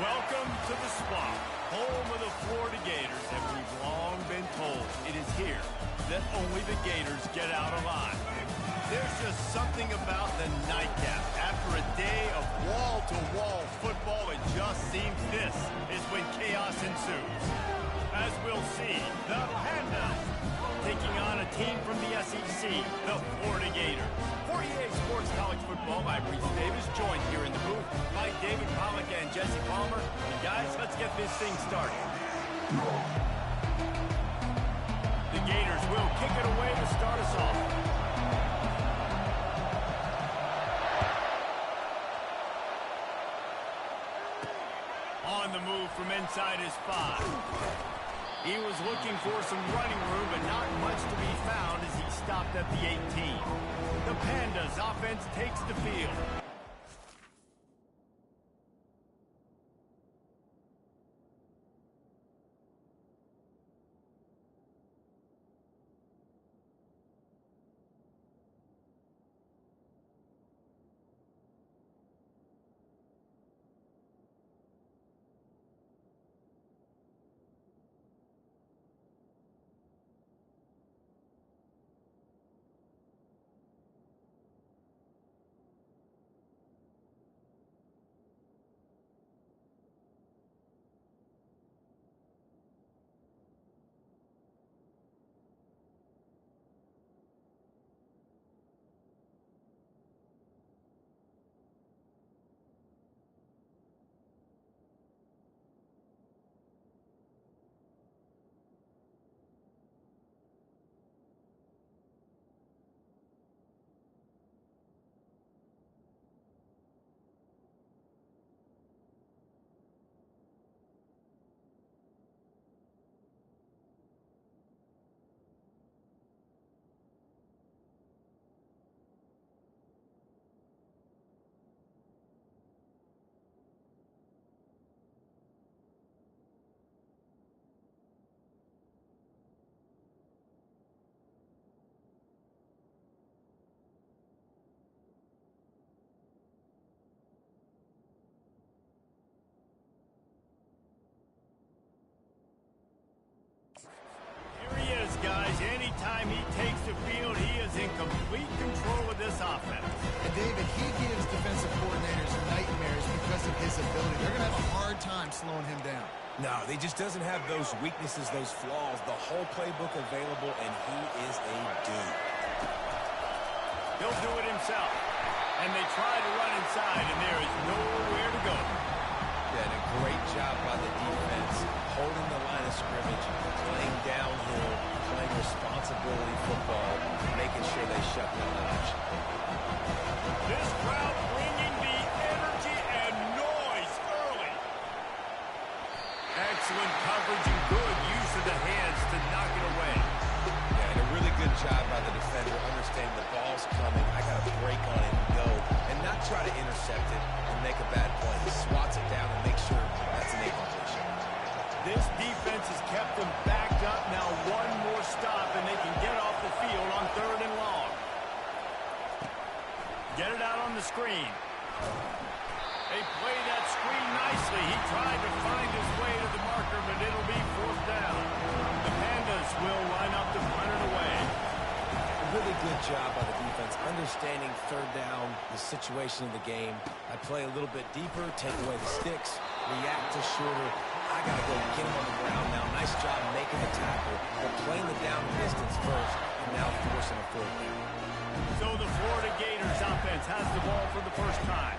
Welcome to the Swamp, home of the Florida Gators, and we've long been told it is here that only the Gators get out alive. There's just something about the nightcap. After a day of wall-to-wall football, it just seems this is when chaos ensues. As we'll see, the Pandas taking on a team from the SEC, the Florida Gators. For EA Sports College Football, I'm Reese Davis, joined here in the booth by David Pollack and Jesse Palmer. And guys, let's get this thing started. The Gators will kick it away to start us off. On the move from inside his 5. He was looking for some running room, but not much to be found as he stopped at the 18. The Pandas offense takes the field. Guys, anytime he takes the field, he is in complete control of this offense. And David, he gives defensive coordinators nightmares because of his ability. They're going to have a hard time slowing him down. No, he just doesn't have those weaknesses, those flaws, the whole playbook available, and he is a dude. He'll do it himself. And they try to run inside, and there is nowhere to go. Yeah, and a great job by the defense, holding the line of scrimmage, playing downhill, playing responsibility football, making sure they shut them down. This crowd bringing the energy and noise early. Excellent coverage and good use of the hands to knock it away. Yeah, and a really good job by the defender, understanding the ball's coming, I got to break on it and go, and not try to intercept it and make a bad play. He swats it down and makes sure that's an incompletion. This defense has kept them backed up. Now one more stop, and they can get off the field on 3rd and long. Get it out on the screen. They play that screen nicely. He tried to find his way to the marker, but it'll be 4th down. The Pandas will line up to punt it away. A really good job by the defense, understanding 3rd down, the situation of the game. I play a little bit deeper, take away the sticks, react to shorter. I got to go get him on the ground now. Nice job making the tackle, but playing the down distance first, and now forcing a 4th down. So the Florida Gators offense has the ball for the first time.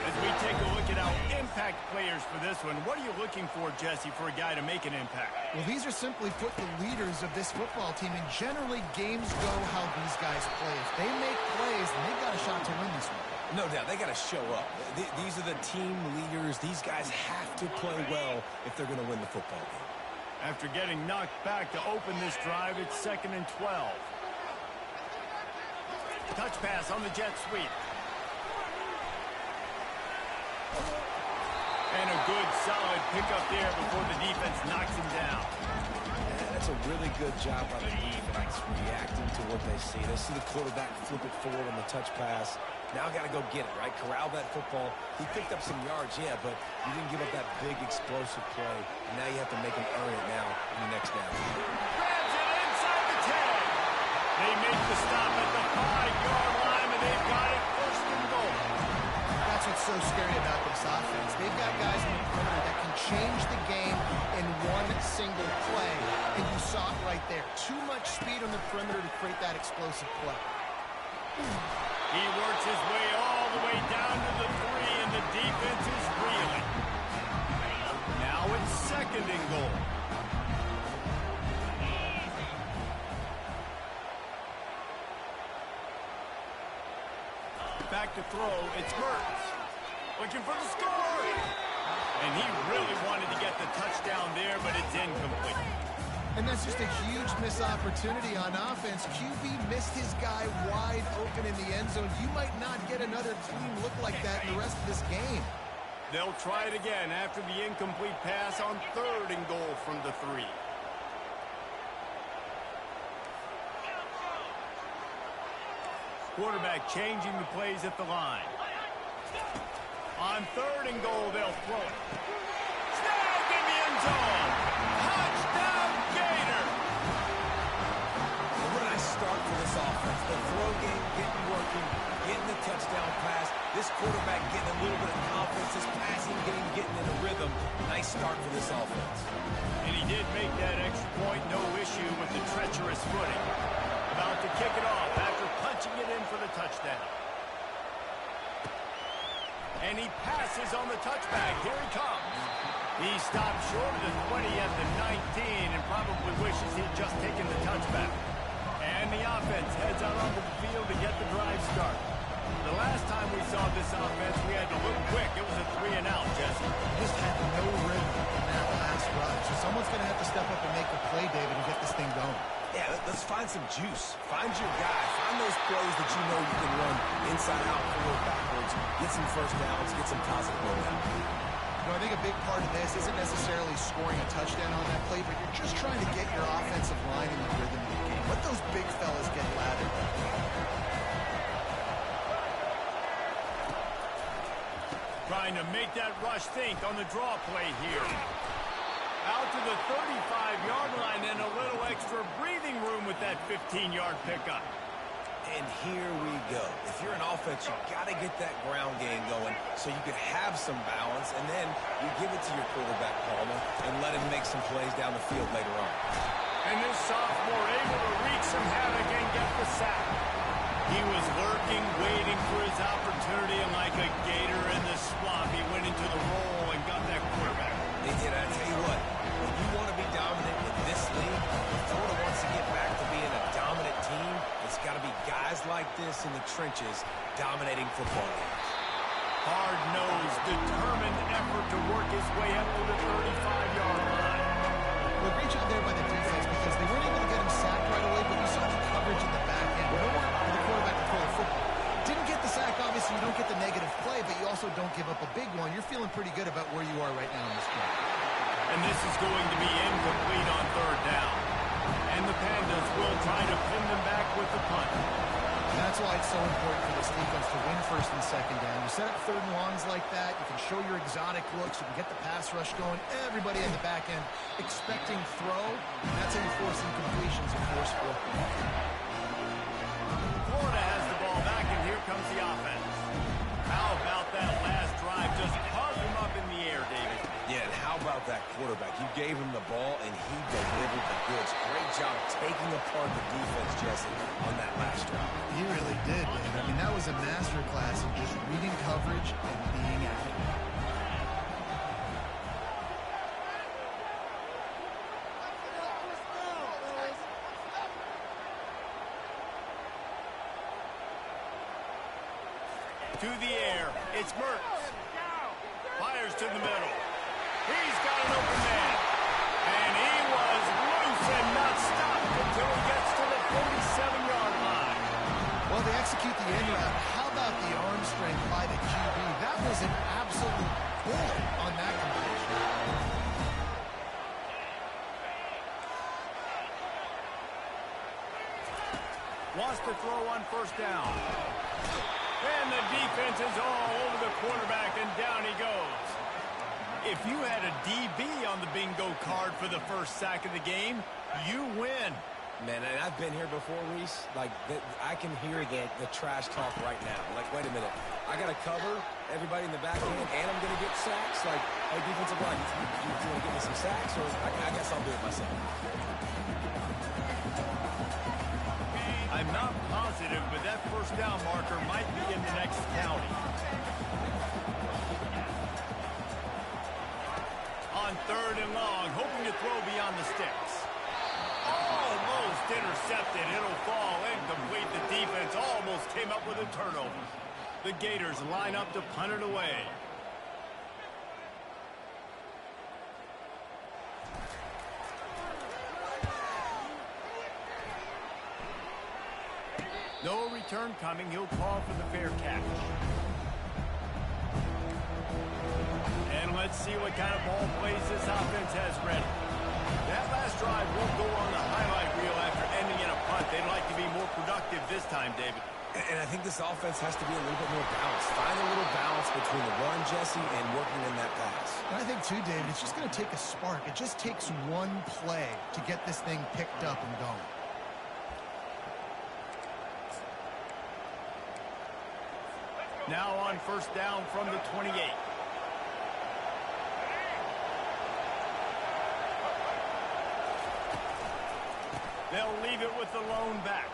As we take a look at our impact players for this one, what are you looking for, Jesse, for a guy to make an impact? Well, these are simply put the leaders of this football team, and generally games go how these guys play. If they make plays, then they've got a shot to win this one. No doubt, they got to show up. These are the team leaders. These guys have to play well if they're going to win the football game. After getting knocked back to open this drive, it's 2nd and 12. Touch pass on the jet sweep. And a good, solid pickup there before the defense knocks him down. That's a really good job by the defense reacting to what they see. They see the quarterback flip it forward on the touch pass. Now I got to go get it, right? Corral that football. He picked up some yards, yeah, but you didn't give up that big explosive play. And now you have to make him earn it now in the next down. Grabs it inside the 10. They make the stop at the 5-yard line, and they've got it first and goal. That's what's so scary about this offense. They've got guys in the perimeter that can change the game in one single play. And you saw it right there. Too much speed on the perimeter to create that explosive play. He works his way all the way down to the 3, and the defense is reeling. Now it's second and goal. Back to throw, it's Mertz. Looking for the score. And he really wanted to get the touchdown there, but it's incomplete. And that's just a huge missed opportunity on offense. QB missed his guy wide open in the end zone. You might not get another clean look like that in the rest of this game. They'll try it again after the incomplete pass on third and goal from the 3. Quarterback changing the plays at the line. On third and goal, they'll throw it. Snagged in the end zone. Touchdown, Gator. Well, what a nice start for this offense. The throw game getting working, getting the touchdown pass. This quarterback getting a little bit of confidence. This passing game getting in a rhythm. Nice start for this offense. And he did make that extra point. No issue with the treacherous footing. About to kick it off after punching it in for the touchdown. And he passes on the touchback. Here he comes. He stopped short of the 20 at the 19 and probably wishes he'd just taken the touchback. And the offense heads out onto the field to get the drive started. The last time we saw this offense, we had to look quick. It was a 3-and-out, Jesse. Just had no rhythm in that last run. So someone's going to have to step up and make a play, David, and get this thing going. Yeah, let's find some juice. Find your guy. Find those plays that you know you can run inside out, forward, backwards. Get some first downs. Get some positive momentum. You know, I think a big part of this isn't necessarily scoring a touchdown on that play, but you're just trying to get your offensive line in the rhythm of the game. Let those big fellas get lathered. Trying to make that rush think on the draw play here. Out to the 35-yard line and a little extra breathing room with that 15-yard pickup. And here we go. If you're an offense, you got to get that ground game going so you can have some balance, and then you give it to your quarterback, Palmer, and let him make some plays down the field later on. And this sophomore able to wreak some havoc and get the sack. He was lurking, waiting for his opportunity, and like a gator in the swamp, he went into the roll and got that quarterback. They did. I tell you what, when you want to be dominant in this league, if Florida wants to get back to being a dominant team, it's got to be guys like this in the trenches dominating football games. Hard-nosed, determined effort to work his way up to the 35-yard line. Well, great job there by the defense because they weren't able to get him sacked right away, but you saw the coverage in the back end. We don't want the quarterback to throw the football. Didn't get the sack, obviously you don't get the negative play, but you also don't give up a big one. You're feeling pretty good about where you are right now in this game. And this is going to be incomplete on third down. And the Pandas will try to pin them back with the punt. And that's why it's so important for this defense to win first and second down. You set up third and longs like that, you can show your exotic looks, you can get the pass rush going, everybody in the back end expecting throw, and that's how you force incompletions and force fourth down. Florida has the ball back, and here comes the offense. How about that last drive? Just carve him up in the air, David. Yeah, and how about that quarterback? You gave him the ball, and he delivered the goods. Great job taking apart the defense, Jesse, on that last drive. He really did, Dave. I mean, that was a masterclass in just reading coverage and being accurate. To the air, it's Mertz. Fires to the middle. He's got an open man. And he was loose and not stopped until he gets to the 47-yard line. Well, they execute the end route. How about the arm strength by the QB? That was an absolute bullet on that completion. Wants to throw on first down. And the defense is all over the quarterback, and down he goes. If you had a DB on the bingo card for the first sack of the game, you win. Man, and I've been here before, Reese. Like, I can hear the trash talk right now. Like, wait a minute. I got to cover everybody in the back end, and I'm going to get sacks. Like, hey, defensive line, you want to give me some sacks? Or I guess I'll do it myself. I'm not positive, but that first down marker might be in the next county. On 3rd and long, hoping to throw beyond the sticks. Almost intercepted. It'll fall incomplete. The defense almost came up with a turnover. The Gators line up to punt it away. No return coming. He'll call for the fair catch. And let's see what kind of ball plays this offense has ready. That last drive won't go on the highlight reel after ending in a punt. They'd like to be more productive this time, David. And I think this offense has to be a little bit more balanced. Find a little balance between the run, Jesse, and working in that pass. And I think, too, Dave, it's just going to take a spark. It just takes one play to get this thing picked up and going. Now on first down from the 28. They'll leave it with the lone back.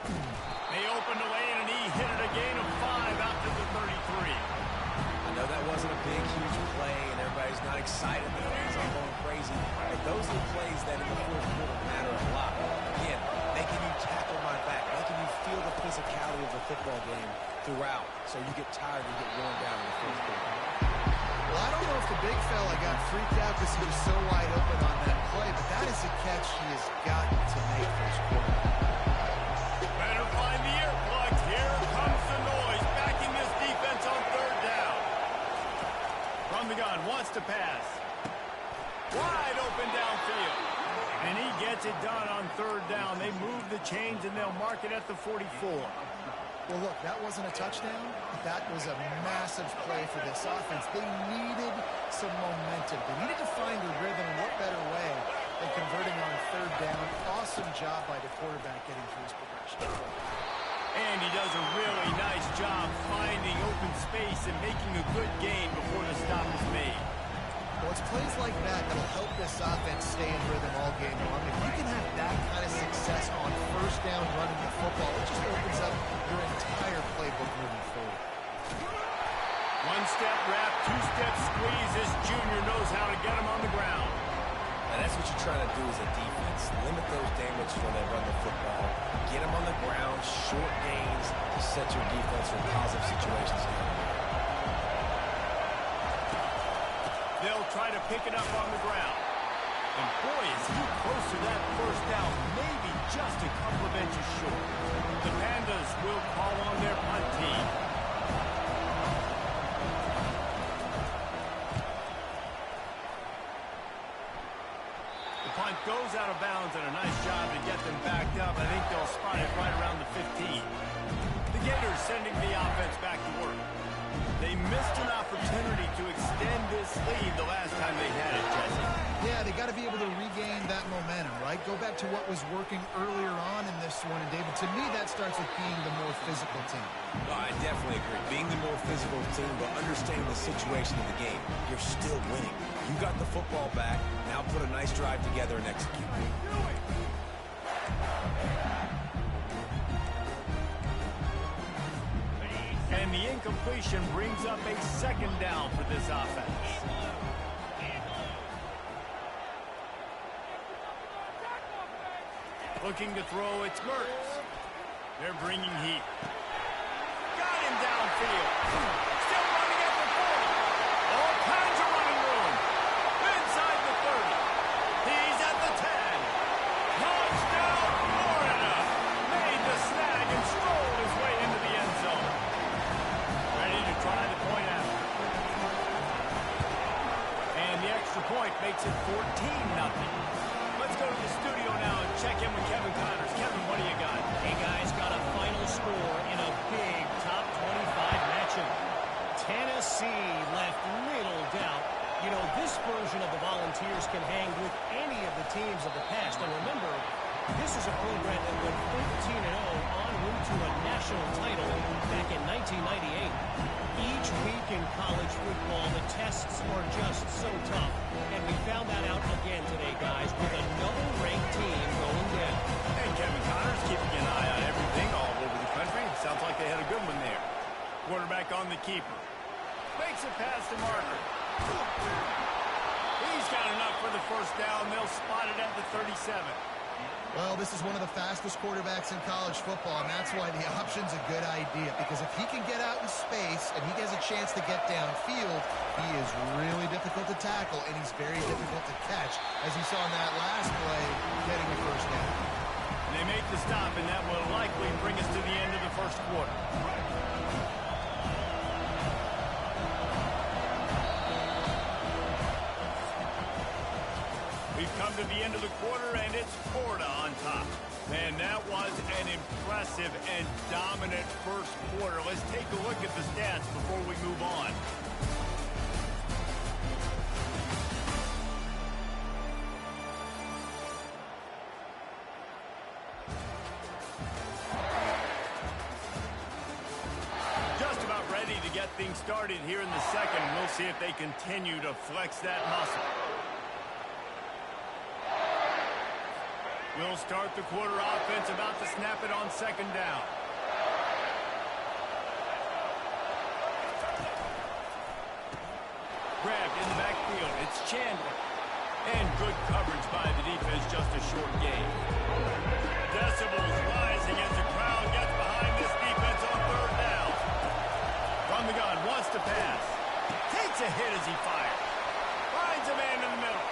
They opened the lane, and he hit it a gain of 5 out to the 33. I know that wasn't a big, huge play, and everybody's not excited. The fans aren't going crazy. But those are the plays that in the fourth quarter matter a lot. Again, making you tackle my back, making you feel the physicality of the football game throughout, so you get tired and get worn down in the fourth quarter. Well, I don't know if the big fella got freaked out because he was so wide open on that play, but that is a catch he has got to make for his quarterback. Better find the earplugs. Here comes the noise, backing this defense on 3rd down. From the gun, wants to pass. Wide open downfield. And he gets it done on 3rd down. They move the chains, and they'll mark it at the 44. Well, look, that wasn't a touchdown, but that was a massive play for this offense. They needed some momentum. They needed to find a rhythm, and what better way than converting on 3rd down. Awesome job by the quarterback getting through his progression. And he does a really nice job finding open space and making a good gain before the stop is made. Well, it's plays like that that'll help this offense stay in rhythm all game long. If you can have that kind of success on first down running the football, it just opens up your entire playbook moving forward. One-step wrap, two-step squeeze. This junior knows how to get him on the ground. And that's what you're trying to do as a defense. Limit those damages when they run the football. Get them on the ground, short gains to set your defense for positive situations. They'll try to pick it up on the ground. And boy, is he close to that first down, maybe just a couple of inches short. The Pandas will call on their punt team. The punt goes out of bounds, and a nice job to get them backed up. I think they'll spot it right around the 15. The Gators sending the offense back to work. They missed an opportunity to extend this lead the last time they had it, Jesse. Yeah, they got to be able to regain that momentum, right? Go back to what was working earlier on in this one. And, David, to me, that starts with being the more physical team. No, I definitely agree. Being the more physical team, but understanding the situation of the game. You're still winning. You got the football back. Now put a nice drive together and execute. And the incompletion brings up a 2nd down for this offense. Looking to throw, it's Mertz. They're bringing heat. Got him downfield. Still running at the 40. All kinds of running room. Inside the 30. He's at the 10. Touchdown, Florida. Made the snag and strolled his way into the end zone. Ready to try the point out. And the extra point makes it 14-0. Let's go to the studio now and check in with Kevin Connors. Kevin, what do you got? Hey, guys, got a final score in a big top 25 matchup. possession. Tennessee left little doubt. You know, this version of the Volunteers can hang with any of the teams of the past. And remember, this is a program that went 13-0 en route to a national title back in 1998. Each week in college football, the tests are just so tough. And we found that out again today, guys, with another ranked team going down. And Kevin Connor's keeping an eye on everything all over the country. Sounds like they had a good one there. Quarterback on the keeper. Makes a pass to Marker. He's got enough for the first down. They'll spot it at the 37. Well, this is one of the fastest quarterbacks in college football, and that's why the option's a good idea. Because if he can get out in space and he has a chance to get downfield, he is really difficult to tackle, and he's very difficult to catch, as you saw in that last play, getting the first down. And they make the stop, and that will likely bring us to the end of the first quarter. We've come to the end of the quarter, and it's Florida on top. Man, that was an impressive and dominant first quarter. Let's take a look at the stats before we move on. Just about ready to get things started here in the second. We'll see if they continue to flex that muscle. We'll start the quarter offense, about to snap it on second down. Grabbed in the backfield. It's Chandler. And good coverage by the defense, just a short gain. Decibels rising as the crowd gets behind this defense on third down. From the gun, wants to pass. Takes a hit as he fires. Finds a man in the middle.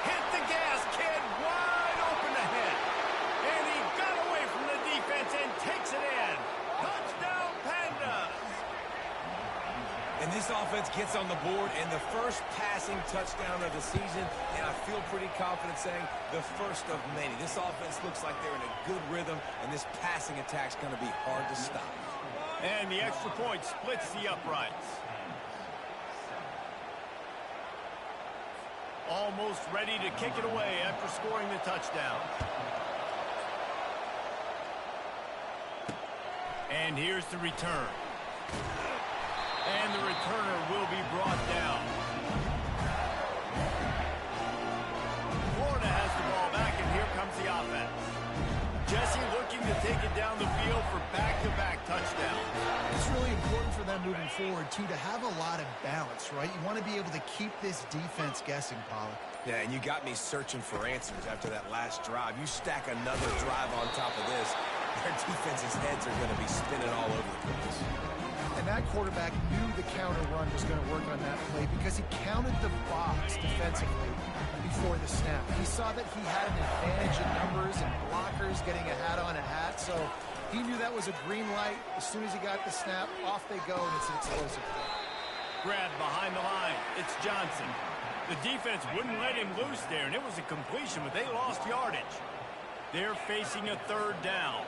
Hit the gas, kid. Wide open ahead. And he got away from the defense and takes it in. Touchdown, Pandas. And this offense gets on the board, and the first passing touchdown of the season, and I feel pretty confident saying the first of many. This offense looks like they're in a good rhythm, and this passing attack's going to be hard to stop. And the extra point splits the uprights. Almost ready to kick it away after scoring the touchdown. And here's the return. And the returner will be brought down. Florida has the ball back, and here comes the offense. Jesse looking to take it down the field for back-to-back touchdowns. It's really important for them moving forward, too, to have a lot of balance, right? You want to be able to keep this defense guessing, Pollock. Yeah, and you got me searching for answers after that last drive. You stack another drive on top of this, their defense's heads are going to be spinning all over the place. And that quarterback knew the counter run was going to work on that play because he counted the box defensively before the snap. He saw that he had an advantage in numbers and blockers getting a hat on a hat, so he knew that was a green light. As soon as he got the snap, off they go, and it's an explosive play. Grabbed behind the line. It's Johnson. The defense wouldn't let him loose there, and it was a completion, but they lost yardage. They're facing a third down.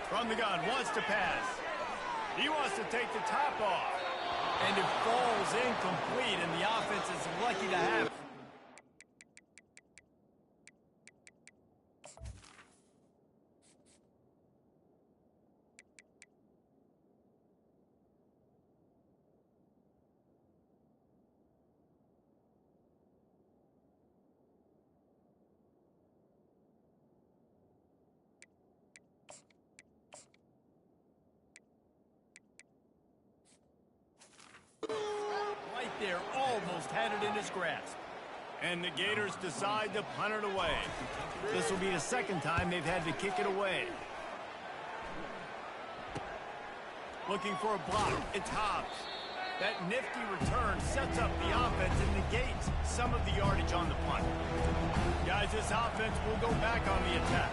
From the gun, wants to pass. He wants to take the top off. And it falls incomplete, and the offense is lucky to have it. Right there, almost had it in his grasp. And the Gators decide to punt it away. This will be the second time they've had to kick it away. Looking for a block. It's Hobbs. That nifty return sets up the offense and negates some of the yardage on the punt. Guys, this offense will go back on the attack.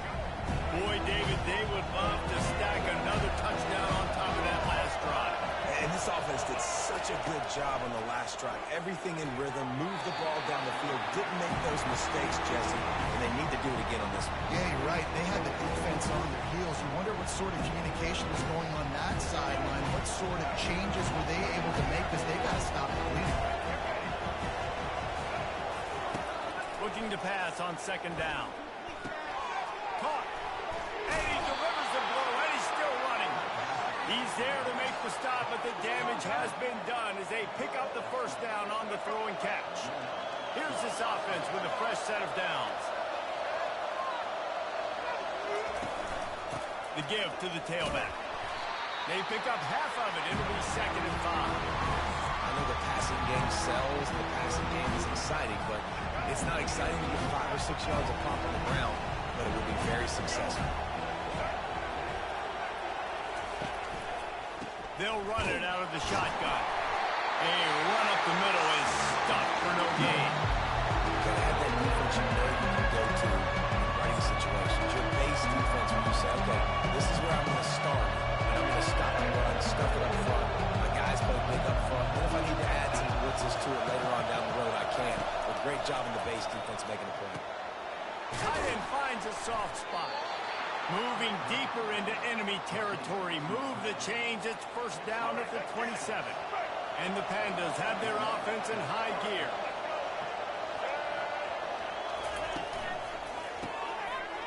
Boy, David, they would love to stack another touchdown on top of that last drive. And this offense did such a good job on the last drive. Everything in rhythm, moved the ball down the field, didn't make those mistakes, Jesse, and they need to do it again on this one. Yeah, you're right. They had the defense on their heels. You wonder what sort of communication was going on that sideline. What sort of changes were they able to make because they got to stop the bleeding. Looking to pass on second down. Caught. And he delivers the blow, and he's still running. He's there to make the stop, but the damage has been done as they pick up the first down on the throw and catch. Here's this offense with a fresh set of downs. The give to the tailback. They pick up half of it. It'll be 2nd and 5. I know the passing game sells, the passing game is exciting, but it's not exciting to get 5 or 6 yards of pop on the ground, but it will be very successful. They'll run it out of the shotgun. A run up the middle is stuffed for no gain. You've got to have that defense you know you can go to in running situations. Your base defense when you say, okay, this is where I'm going to start, and I'm going to stop and run, stuff it up front. My guys play big up front. Then if I need to add some blitzes to it later on down the road, I can. But great job in the base defense making a play. Tight end finds a soft spot. Moving deeper into enemy territory. Move the chains. It's first down at the 27. And the Pandas have their offense in high gear.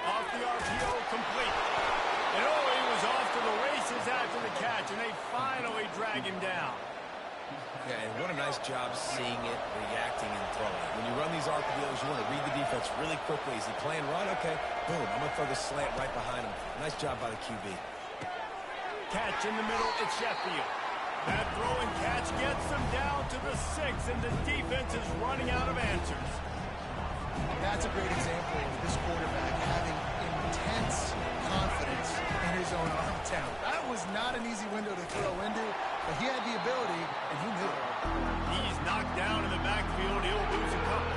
Off the RPO, complete. And oh, he was off to the races after the catch, and they finally drag him down. Yeah, and what a nice job seeing it, reacting, and throwing. When you run these RPOs, you want to read the defense really quickly. Is he playing run? Okay, boom. I'm going to throw the slant right behind him. Nice job by the QB. Catch in the middle, it's Sheffield. That throw and catch gets them down to the 6, and the defense is running out of answers. That's a great example of this quarterback having intense confidence in his own arm talent. That was not an easy window to throw into, but he had the ability, and he knew it. He's knocked down in the backfield. He'll lose a couple.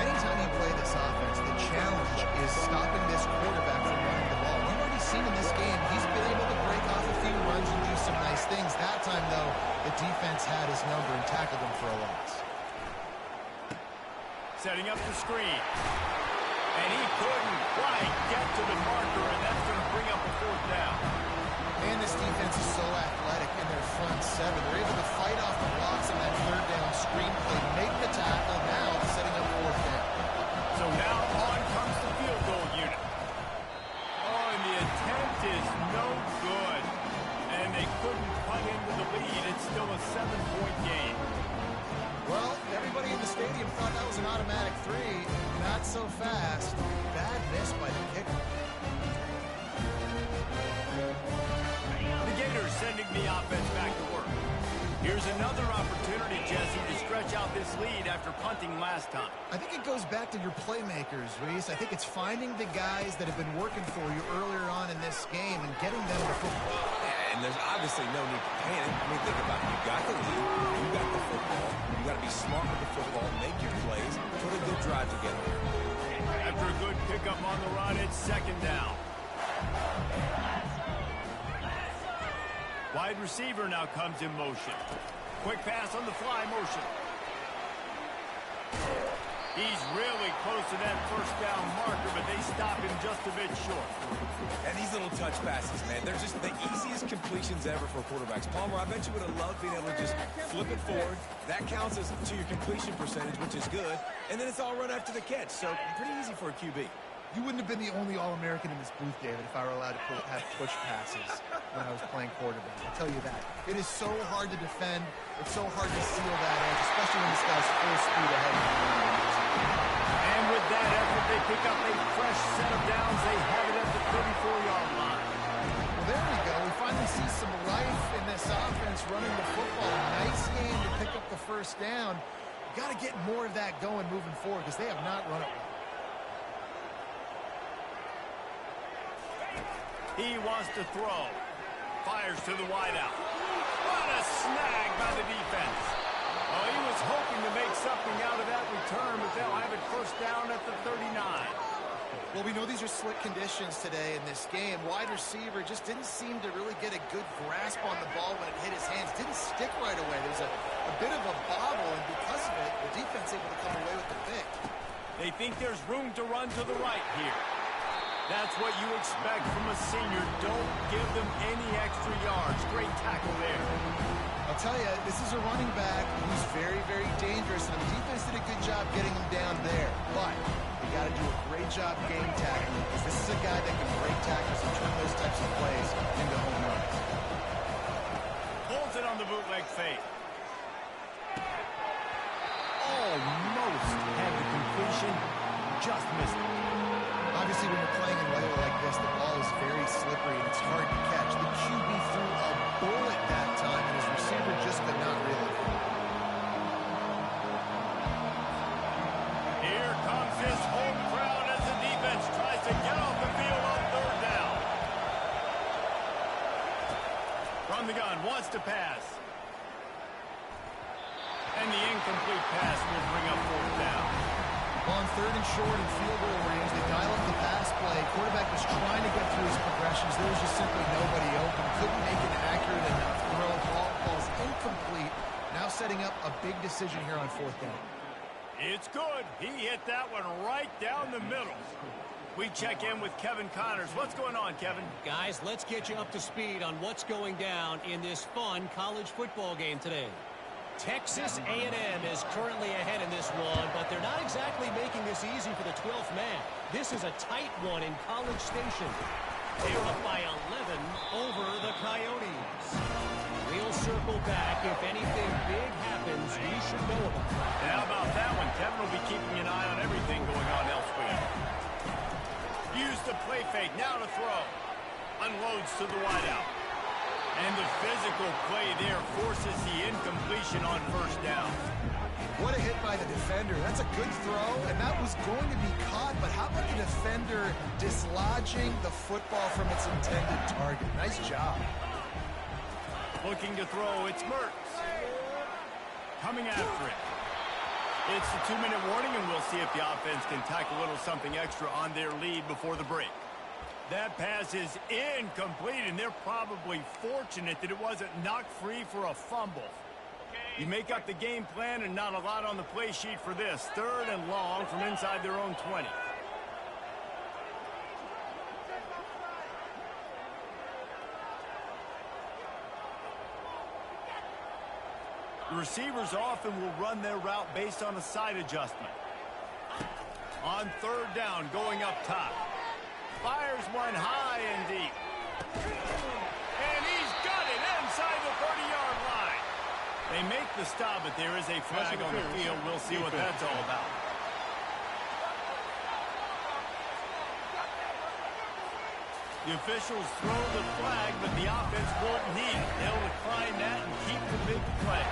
Anytime you play this offense, the challenge is stopping this quarterback from running the ball. You've already seen in this game, he's been able to break off a few runs and do some nice things. That time, though, the defense had his number and tackled him for a loss. Setting up the screen. And he couldn't quite get to the marker, and that's going to bring up a 4th down. And this defense is so athletic in their front 7. They're able to fight off the blocks on that 3rd down screen play, make the tackle, now setting up 4th down. So now on comes the field goal unit. Oh, and the attempt is no good. And they couldn't cut into the lead. It's still a 7-point game. Well, everybody in the stadium thought that was an automatic 3. Not so fast. Bad miss by the kicker. The Gators sending the offense back to work. Here's another opportunity, Jesse, to stretch out this lead after punting last time. I think it goes back to your playmakers, Reese. I think it's finding the guys that have been working for you earlier on in this game and getting them the football. Yeah, and there's obviously no need to panic. I mean, think about it. You got the lead. You got the football. You got to be smart with the football, make your plays, put a good drive together. After a good pickup on the run, it's 2nd down. Wide receiver now comes in motion. Quick pass on the fly motion. He's really close to that first down marker, but they stop him just a bit short. And these little touch passes, man, they're just the easiest completions ever for quarterbacks. Palmer, I bet you would have loved being able to just flip it forward. That counts as to your completion percentage, which is good. And then it's all run after the catch, so pretty easy for a QB. You wouldn't have been the only All-American in this booth, David, if I were allowed to have push passes when I was playing quarterback. I'll tell you that. It is so hard to defend. It's so hard to seal that edge, especially when this guy's full speed ahead. And with that effort, they pick up a fresh set of downs. They have it at the 34-yard line. Well, there we go. We finally see some life in this offense running the football. Nice game to pick up the first down. You've got to get more of that going moving forward because they have not run it well. He wants to throw. Fires to the wideout. What a snag by the defense. Oh, he was hoping to make something out of that return, but they'll have it first down at the 39. Well, we know these are slick conditions today in this game. Wide receiver just didn't seem to really get a good grasp on the ball when it hit his hands. Didn't stick right away. There's a think there's room to run to the right here. That's what you expect from a senior. Don't give them any extra yards. Great tackle there. I'll tell you, this is a running back who's very, very dangerous, and the defense did a good job getting him down there. But you got to do a great job game tackling, because this is a guy that can break tackles and turn those types of plays into home runs. Holds it on the bootleg fake. Almost had the completion, just missed it. Obviously, when you're playing in weather like this, the ball is very slippery and it's hard to catch. The QB threw a bullet that time, and his receiver just could not reel it. Here comes his home crowd as the defense tries to get off the field on third down. From the gun, wants to pass. And the incomplete pass will bring up fourth down. On third and short and field goal range, they dial up the pass play. Quarterback was trying to get through his progressions. There was just simply nobody open. Couldn't make an accurate enough throw. Ball falls incomplete. Now setting up a big decision here on fourth down. It's good. He hit that one right down the middle. We check in with Kevin Connors. What's going on, Kevin? Guys, let's get you up to speed on what's going down in this fun college football game today. Texas A&M is currently ahead in this one, but they're not exactly making this easy for the 12th man. This is a tight one in College Station. They're up by 11 over the Coyotes. We'll circle back. If anything big happens, we should know about it. And how about that one? Kevin will be keeping an eye on everything going on elsewhere. Use the play fake. Now to throw. Unloads to the wideout. And the physical play there forces the incompletion on first down. What a hit by the defender. That's a good throw, and that was going to be caught, but how about the defender dislodging the football from its intended target? Nice job. Looking to throw, it's Mertz. Coming after it. It's the 2-minute warning, and we'll see if the offense can tack a little something extra on their lead before the break. That pass is incomplete, and they're probably fortunate that it wasn't knocked free for a fumble. You make up the game plan and not a lot on the play sheet for this. Third and long from inside their own 20. The receivers often will run their route based on a side adjustment. On third down, going up top. Fires one high and deep. And he's got it inside the 30-yard line. They make the stop, but there is a flag on the field. We'll see what that's all about. The officials throw the flag, but the offense won't need it. They'll decline that and keep the big play.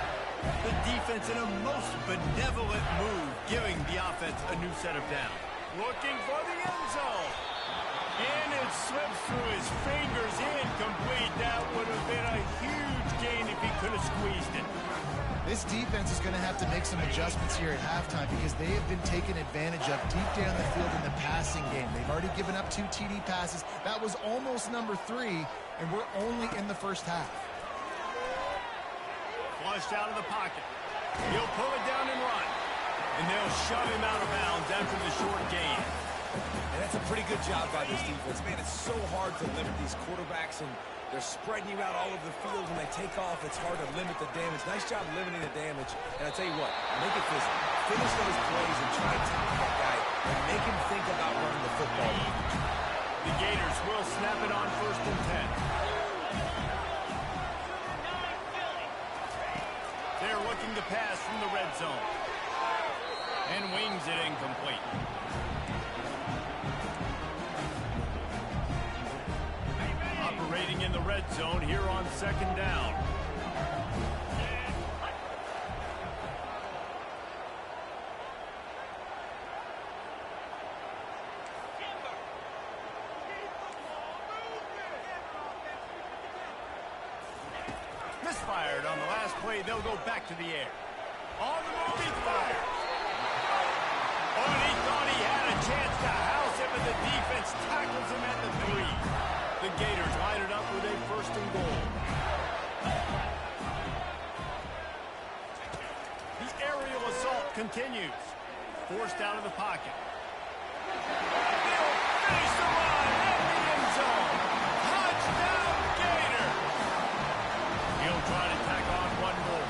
The defense in a most benevolent move, giving the offense a new set of downs. Looking for the end zone. And it slips through his fingers, incomplete. That would have been a huge gain if he could have squeezed it. This defense is going to have to make some adjustments here at halftime because they have been taken advantage of deep down the field in the passing game. They've already given up 2 TD passes. That was almost number 3, and we're only in the first half. Flushed out of the pocket. He'll pull it down and run. And they'll shove him out of bounds after the short gain. And that's a pretty good job by this defense. Man, it's so hard to limit these quarterbacks, and they're spreading you out all over the field. When they take off, it's hard to limit the damage. Nice job limiting the damage. And I tell you what, make it physical. Finish those plays and try to tackle that guy and make him think about running the football. The Gators will snap it on first and 10. They're looking to pass from the red zone. And wings it incomplete. Operating in the red zone here on second down. Misfired on the last play. They'll go back to the air. On the move, he fires. Oh, and he thought he had a chance to house him, and the defense tackles him at the 3. The Gators line it up with a first and goal. The aerial assault continues. Forced out of the pocket. He'll finish the run at the end zone. Touchdown, Gator. He'll try to tack on one more.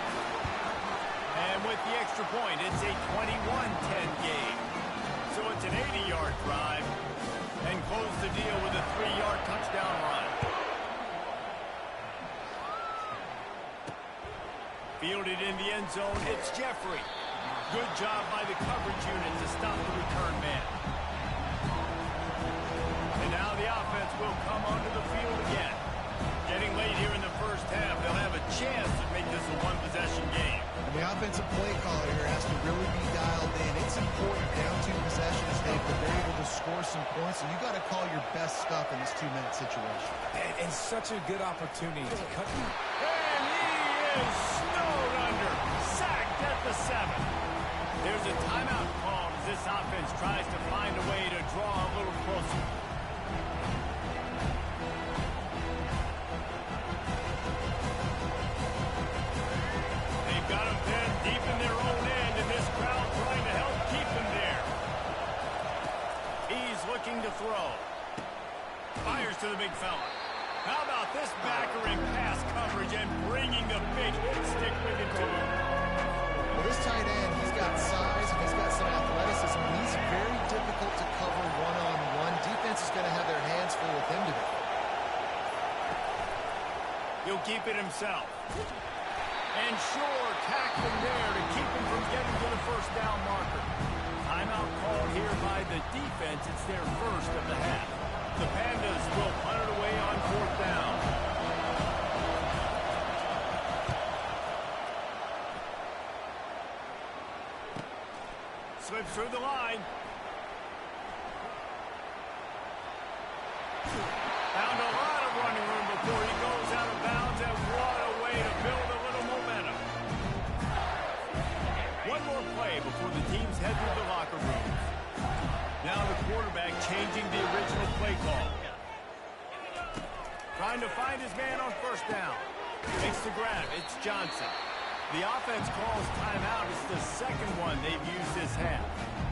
And with the extra point, it's a 21-10 game. So it's an 80-yard drive. And close the deal with a 3-yard touchdown run. Fielded in the end zone, it's Jeffrey. Good job by the coverage unit to stop the return man. And now the offense will come onto the field again. Getting late here in the first half, they'll have a chance to make this a one-possession game. And the offensive play caller here has to really be dialed in. It's important down 2 possessions, Dave, that they're able to score some points. So you got to call your best stuff in this 2-minute situation. And such a good opportunity to cut you. And he is snowed under. Sacked at the 7. There's a timeout called as this offense tries to find a way to draw a little closer. They've got him pinned deep in their own end, and this crowd trying to help keep him there. He's looking to throw. Fires to the big fella. How about this backer in pass coverage and bringing the big stick with him to him? Well, this tight end, he's got size and he's got some athleticism. He's very difficult to cover one-on-one. Defense is going to have their hands full with him today. He'll keep it himself. And sure, tackling there to keep him from getting to the first down marker. Timeout called here by the defense. It's their first of the half. The Pandas will punt it away on 4th down. Slips through the line. Found a lot of running room before he goes out of bounds, and what a way to build a little momentum. One more play before the teams head to the locker room. Now the quarterback changing the original play call. Trying to find his man on 1st down. Makes the grab. It's Johnson. The offense calls timeout. It's the second one they've used this half.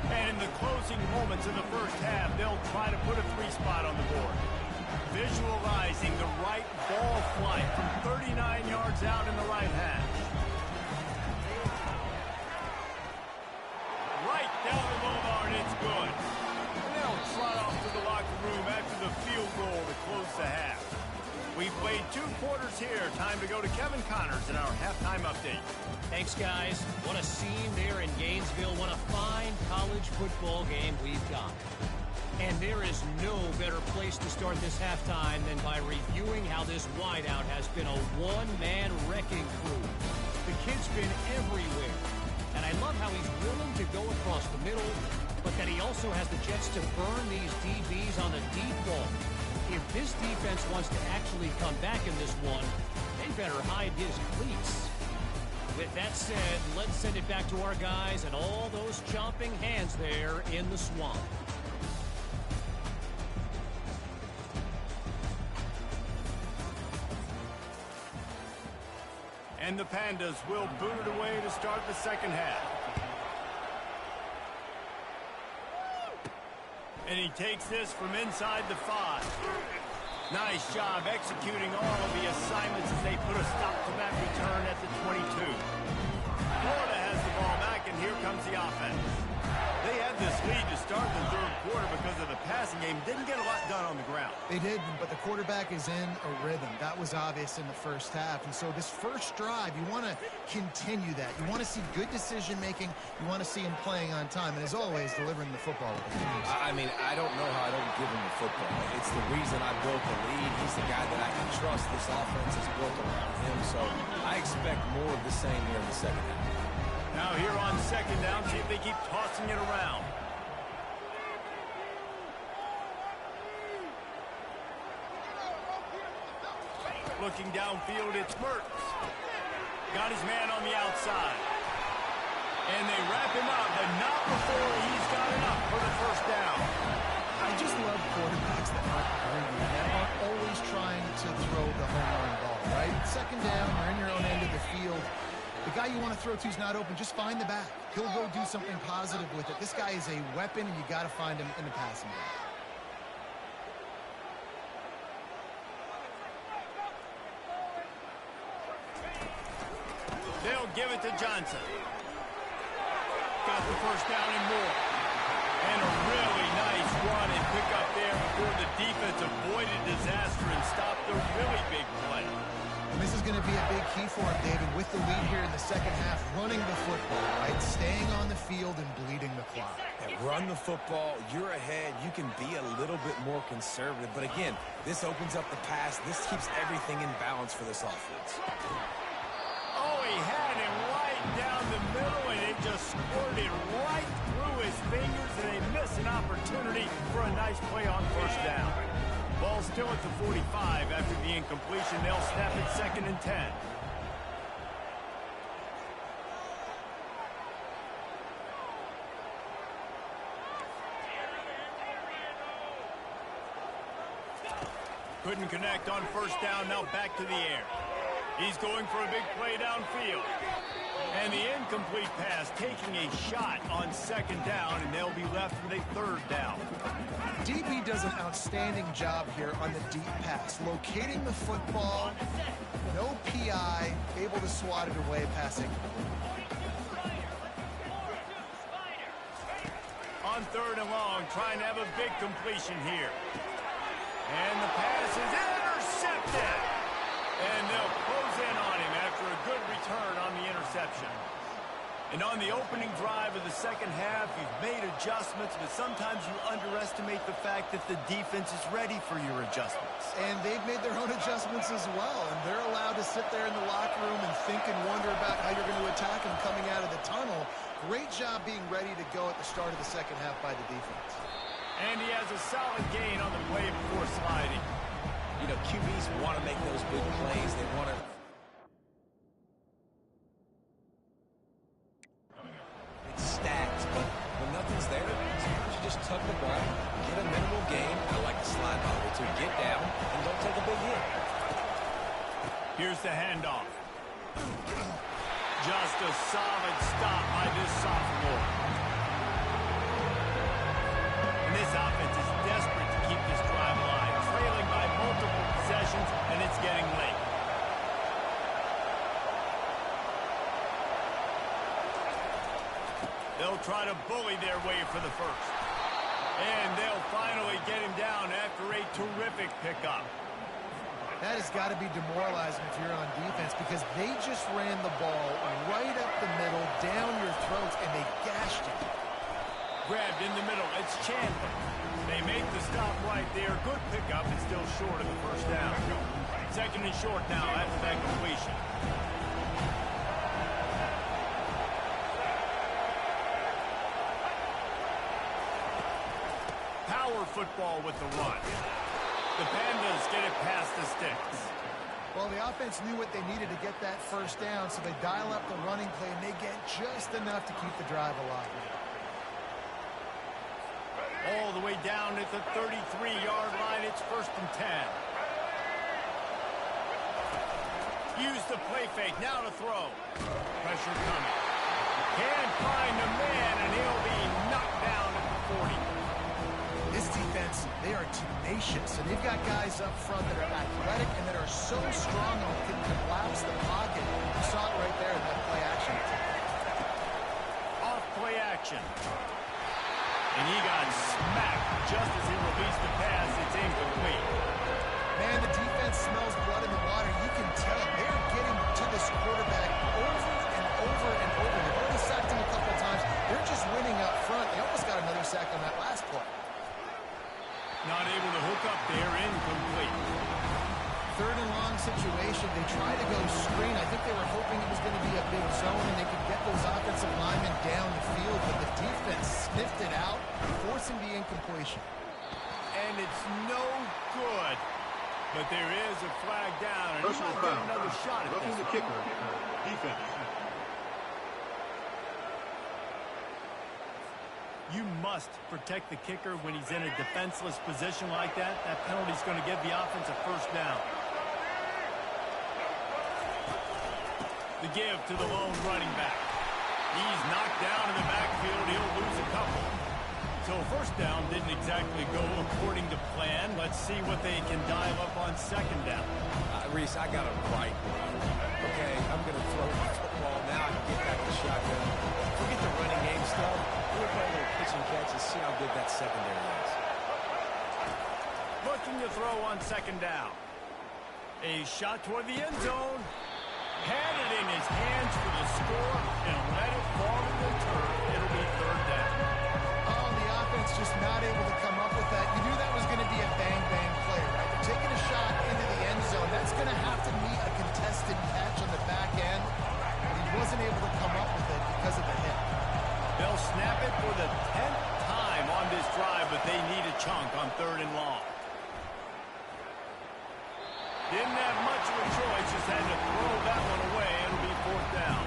And in the closing moments of the first half, they'll try to put a 3-spot on the board. Visualizing the right ball flight from 39 yards out in the right hash. Right down the boulevard, it's good. And they'll trot off to the locker room after the field goal to close the half. We've played 2 quarters here. Time to go to Kevin Connors in our halftime update. Thanks, guys. What a scene there in Gainesville. What a fine college football game we've got. And there is no better place to start this halftime than by reviewing how this wideout has been a one-man wrecking crew. The kid's been everywhere. And I love how he's willing to go across the middle, but that he also has the jets to burn these DBs on the deep ball. If this defense wants to actually come back in this one, they better hide his cleats. With that said, let's send it back to our guys and all those chomping hands there in the swamp. And the Pandas will boot it away to start the second half. And he takes this from inside the 5. Nice job executing all of the assignments as they put a stop to that return at the 22. Florida has the ball back, and here comes the offense. They had this lead to start the third quarter because of the passing game. Didn't get a lot done on the ground. They did, but the quarterback is in a rhythm. That was obvious in the first half. And so this first drive, you want to continue that. You want to see good decision-making. You want to see him playing on time. And as always, delivering the football with the teams. I mean, I don't know how I don't give him the football. It's the reason I built the lead. He's the guy that I can trust. This offense is built around him. So I expect more of the same here in the second half. Now here on second down, see if they keep tossing it around. Looking downfield, it's Mertz. Got his man on the outside. And they wrap him up, but not before he's got enough for the first down. I just love quarterbacks that aren't greedy, that aren't always trying to throw the home run ball, right? Second down, you're in your own end of the field. The guy you want to throw to is not open. Just find the back. He'll go do something positive with it. This guy is a weapon, and you got to find him in the passing game. They'll give it to Johnson. Got the first down and more. And a really nice run and pick up there before the defense avoided disaster and stopped the really big play. And this is going to be a big key for him, David, with the lead here in the second half, running the football, right? Staying on the field and bleeding the clock. And run the football, you're ahead, you can be a little bit more conservative. But again, this opens up the pass. This keeps everything in balance for this offense. Oh, he had him right down the middle, and it just squirted right through his fingers, and they miss an opportunity for a nice play on first down. Ball still at the 45 after the incompletion. They'll snap it 2nd and 10. Couldn't connect on first down. Now back to the air. He's going for a big play downfield. And the incomplete pass taking a shot on 2nd down, and they'll be left with a 3rd down. DB does an outstanding job here on the deep pass, locating the football, no PI, able to swat it away passing. On 3rd and long, trying to have a big completion here. And the pass is intercepted. And they'll close in on him after a good return on the interception. And on the opening drive of the second half, you've made adjustments, but sometimes you underestimate the fact that the defense is ready for your adjustments. And they've made their own adjustments as well, and they're allowed to sit there in the locker room and think and wonder about how you're going to attack them coming out of the tunnel. Great job being ready to go at the start of the second half by the defense. And he has a solid gain on the play before sliding. You know, QBs want to make those big plays. They want to... Stacks, but when nothing's there, sometimes you just tuck the ball, get a minimal gain. I like the slide by the way, too. Get down and don't take a big hit. Here's the handoff. Just a solid stop by this sophomore. And this offense is desperate to keep this drive alive, trailing by multiple possessions, and it's getting late. They'll try to bully their way for the first. And they'll finally get him down after a terrific pickup. That has got to be demoralizing if you're on defense because they just ran the ball right up the middle, down your throats, and they gashed you. Grabbed in the middle. It's Chandler. They make the stop right there. Good pickup. It's still short of the first down. 2nd and short now after that completion. Power football with the run. The Pandas get it past the sticks. Well, the offense knew what they needed to get that first down, so they dial up the running play, and they get just enough to keep the drive alive. All the way down at the 33-yard line. It's 1st and 10. Use the play fake. Now to throw. Pressure coming. Can't find the man, and he'll be knocked down at the 40. This defense, they are tenacious, and they've got guys up front that are athletic and that are so strong and can collapse the pocket. You saw it right there in that play action. Off play action. And he got smacked just as he released the pass. It's incomplete. Man, the defense smells blood in the water. You can tell they're getting to this quarterback over and over and over. They've already sacked him a couple of times. They're just winning up front. They almost got another sack on that last play. Not able to hook up there. Incomplete. 3rd and long situation. They try to go screen. I think they were hoping it was going to be a big zone and they could get those offensive linemen down the field, but the defense sniffed it out, forcing the incompletion. And it's no good. But there is a flag down, and he might get another shot at this. The kicker, defense. You must protect the kicker when he's in a defenseless position like that. That penalty's going to give the offense a 1st down. The give to the lone running back. He's knocked down in the backfield. He'll lose a couple. So first down didn't exactly go according to plan. Let's see what they can dial up on second down. Reese, I got him right. Okay, I'm going to throw the football. Now I can get back to shotgun. Forget the running game stuff. We're playing a little pitch and catch and see how good that secondary is. Looking to throw on second down. A shot toward the end zone. Had it in his hands for the score and let it fall to the turf. It'll be third down. Oh, the offense just not able to come up with that. You knew that was going to be a bang-bang play, right? They're taking a shot into the end zone. That's going to have to meet a contested catch on the back end. But he wasn't able to come up with it because of the hit. They'll snap it for the 10th time on this drive, but they need a chunk on third and long. Didn't have much of a choice, just had to throw that one away. It'll be fourth down.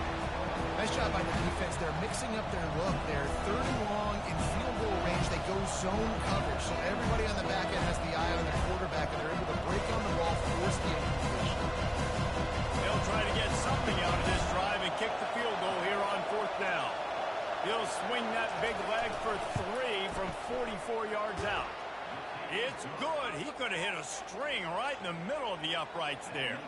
Nice job by the defense. They're mixing up their look. They're third and long in field goal range. They go zone coverage, so everybody on the back end has the eye on the quarterback, and they're able to break on the ball, force the incompletion. They'll try to get something out of this drive and kick the field goal here on fourth down. He'll swing that big leg for 3 from 44 yards out. It's good. He could have hit a string right in the middle of the uprights there.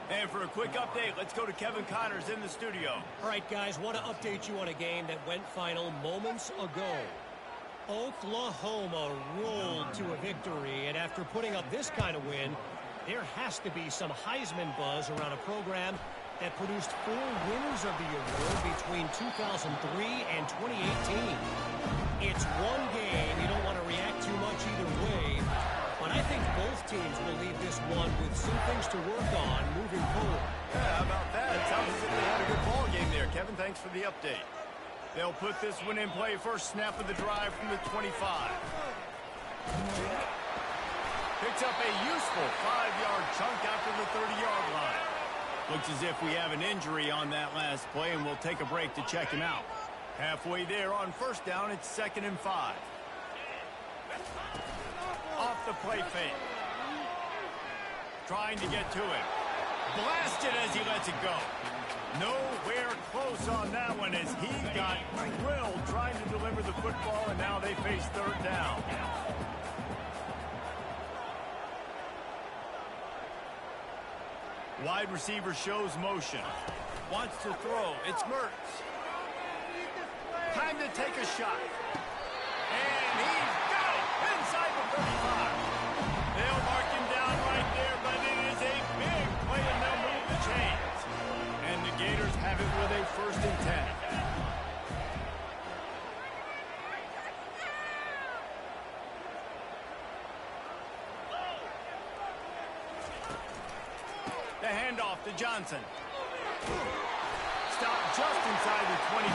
And for a quick update, let's go to Kevin Connors in the studio. All right, guys, want to update you on a game that went final moments ago. Oklahoma rolled to a victory, and after putting up this kind of win, there has to be some Heisman buzz around a program that produced 4 winners of the award between 2003 and 2018. It's one game. You don't want to react too much either way, but I think both teams will leave this one with some things to work on moving forward. Yeah, how about that? It sounds as if they had a good ball game there. Kevin, thanks for the update. They'll put this one in play. First snap of the drive from the 25. Picks up a useful 5-yard chunk after the 30-yard line. Looks as if we have an injury on that last play, and we'll take a break to check him out. Halfway there on first down, it's 2nd and 5. Off the play fake. Trying to get to it. Blasted as he lets it go. Nowhere close on that one as he got drilled trying to deliver the football, and now they face third down. Wide receiver shows motion. Wants to throw. It's Mertz. Time to take a shot. And he's got it inside the 35. They'll mark him down right there, but it is a big play, and they'll move the chains. And the Gators have it with a 1st and 10. The handoff to Johnson. Stop just inside the 25.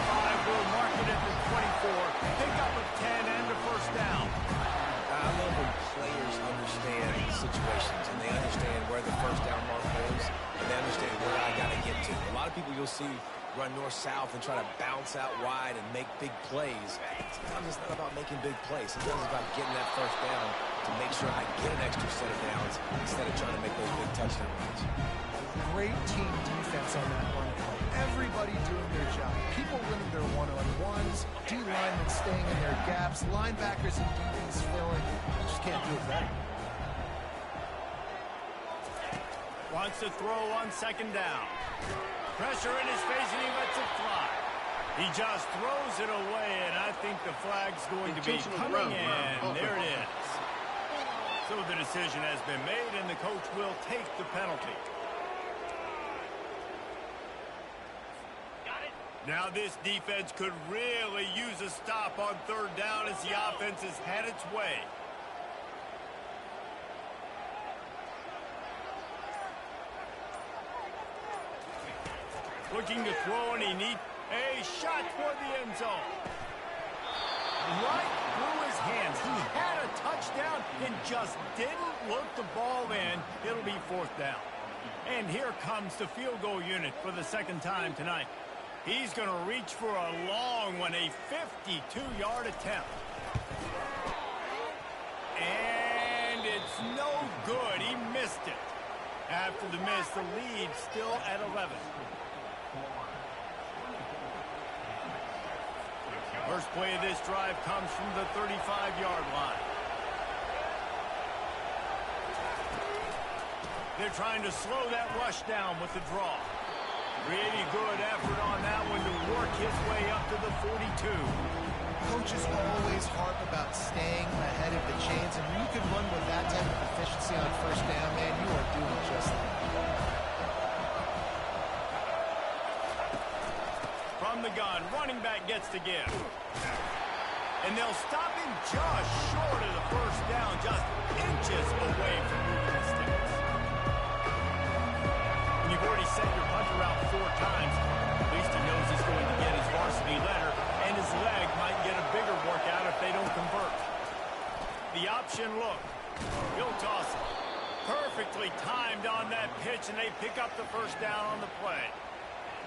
We'll mark it at the 24. Pick up of 10 and a first down. I love when players understand situations and they understand where the first down marker is and they understand where I got to get to. A lot of people you'll see run north-south and try to bounce out wide and make big plays. Sometimes it's not about making big plays. Sometimes it's about getting that first down to make sure I get an extra set of downs instead of trying to make those big touchdown runs. Great team defense on that run play. Everybody doing their job. People winning their one-on-ones, D-linemen staying in their gaps, linebackers and DBs filling. You just can't do it better. Wants to throw on second down. Pressure in his face, and he lets it fly. He just throws it away, and I think the flag's going to be coming in. There it is. So the decision has been made, and the coach will take the penalty. Now this defense could really use a stop on third down as the offense has had its way. Looking to throw, and he needs a shot toward the end zone. Right through his hands. He had a touchdown and just didn't look the ball in. It'll be fourth down. And here comes the field goal unit for the 2nd time tonight. He's going to reach for a long one, a 52-yard attempt. And it's no good. He missed it. After the miss, the lead still at 11. First play of this drive comes from the 35-yard line. They're trying to slow that rush down with the draw. Really good effort on that one to work his way up to the 42. Coaches always harp about staying ahead of the chains, and when you can run with that type of efficiency on first down, man, you are doing just that. From the gun, running back gets to give. And they'll stop him just short of the first down, just inches away from moving the sticks. When you've already sent your punter out 4 times, at least he knows he's going to get his varsity letter, and his leg might get a bigger workout if they don't convert. The option look. He'll toss it. Perfectly timed on that pitch, and they pick up the first down on the play.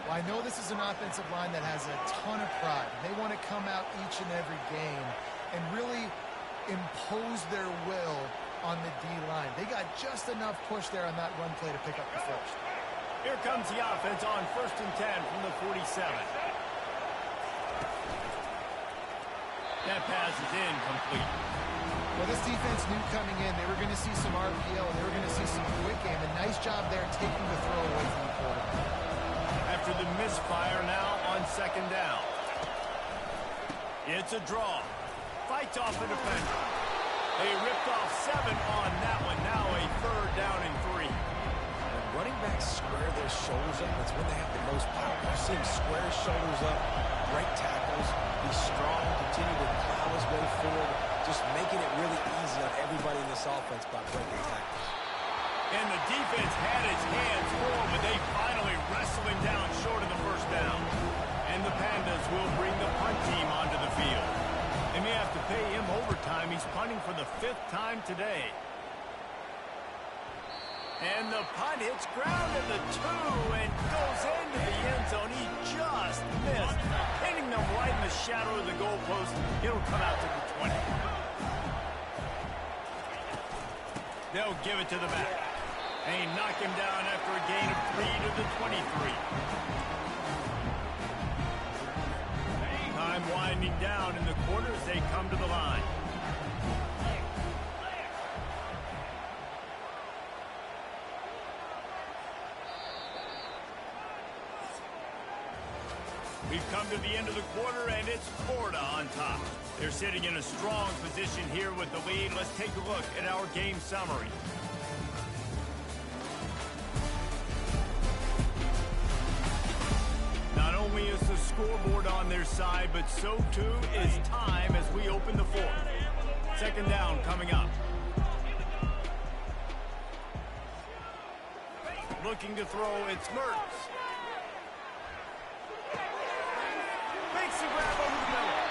Well, I know this is an offensive line that has a ton of pride. They want to come out each and every game and really impose their will on the D-line. They got just enough push there on that run play to pick up the first. Here comes the offense on 1st and 10 from the 47. That pass is incomplete. Well, this defense knew coming in they were going to see some RPO, and they were going to see some quick game. A nice job there taking the throw away from the quarterback. After the misfire, now on 2nd down. It's a draw. Fights off the defender. They ripped off 7 on that one. Now a 3rd down and 3. When running backs square their shoulders up, that's when they have the most power. You see him square his shoulders up, break tackles, be strong, continue to plow his way forward, just making it really easy on everybody in this offense by breaking tackles. And the defense had his hands full, but they finally wrestle him down short of the first down. And the Pandas will bring the punt team onto the field. They may have to pay him overtime. He's punting for the 5th time today. And the punt hits ground at the 2 and goes into the end zone. He just missed, hitting them right in the shadow of the goalpost. It'll come out to the 20. They'll give it to the back. And he knocked him down after a gain of 3 to the 23. Time winding down in the quarter as they come to the line. We've come to the end of the quarter, and it's Florida on top. They're sitting in a strong position here with the lead. Let's take a look at our game summary. Not only is the scoreboard on their side, but so too is time as we open the 4th. 2nd down coming up. Looking to throw, it's Mertz. Makes the grab over the middle.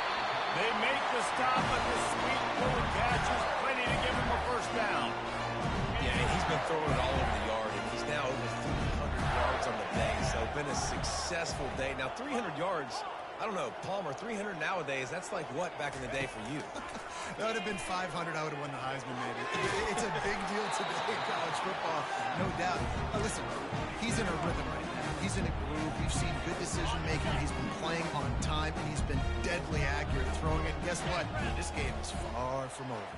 They make the stop, but the sweet pulling catch is plenty to give him a first down. Yeah, he's been throwing it all over the yard, and he's now over 300 yards on the day, so been a successful day. Now, 300 yards, I don't know, Palmer, 300 nowadays, that's like what back in the day for you? That would have been 500. I would have won the Heisman, maybe. It's a big deal today in college football, no doubt. Listen, he's in a rhythm right now. He's in a groove. We've seen good decision-making. He's been playing on time, and he's been deadly accurate throwing it. And guess what? This game is far from over.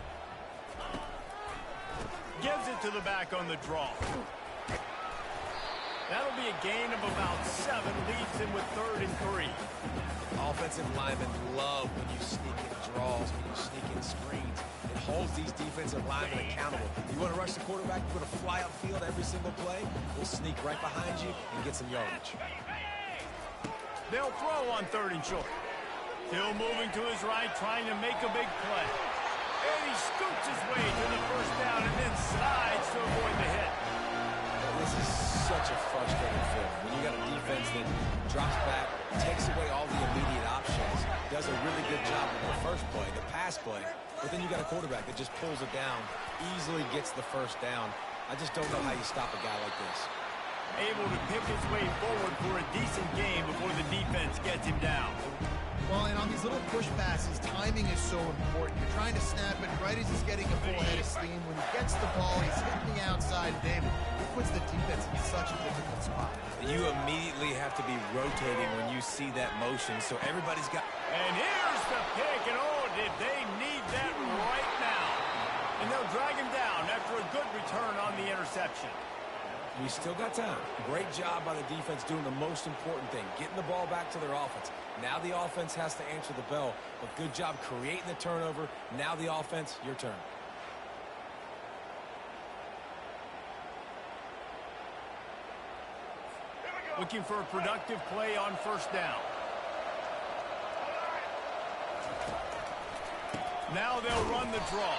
Gives it to the back on the draw. That'll be a gain of about 7. Leads him with 3rd and 3. Offensive linemen love when you sneak in draws, when you sneak in screens. It holds these defensive linemen accountable. You want to rush the quarterback, you want to fly upfield every single play, we'll sneak right behind you and get some yardage. They'll throw on 3rd and short. Still moving to his right, trying to make a big play. And he scoots his way to the first down and then slides to avoid the hit. This is such a frustrating film. When you got a defense that drops back, takes away all the immediate options, does a really good job with the first play, the pass play, but then you got a quarterback that just pulls it down, easily gets the first down. I just don't know how you stop a guy like this. Able to pick his way forward for a decent game before the defense gets him down. Well, and on these little push passes, timing is so important. You're trying to snap it right as he's getting a full head of steam. When he gets the ball, he's hitting the outside. David, puts the defense in such a difficult spot. You immediately have to be rotating when you see that motion, so everybody's got... And here's the pick, and oh, did they need that right now. And they'll drag him down after a good return on the interception. We still got time. Great job by the defense doing the most important thing, getting the ball back to their offense. Now the offense has to answer the bell, but good job creating the turnover. Now the offense, your turn. Looking for a productive play on first down. Now they'll run the draw.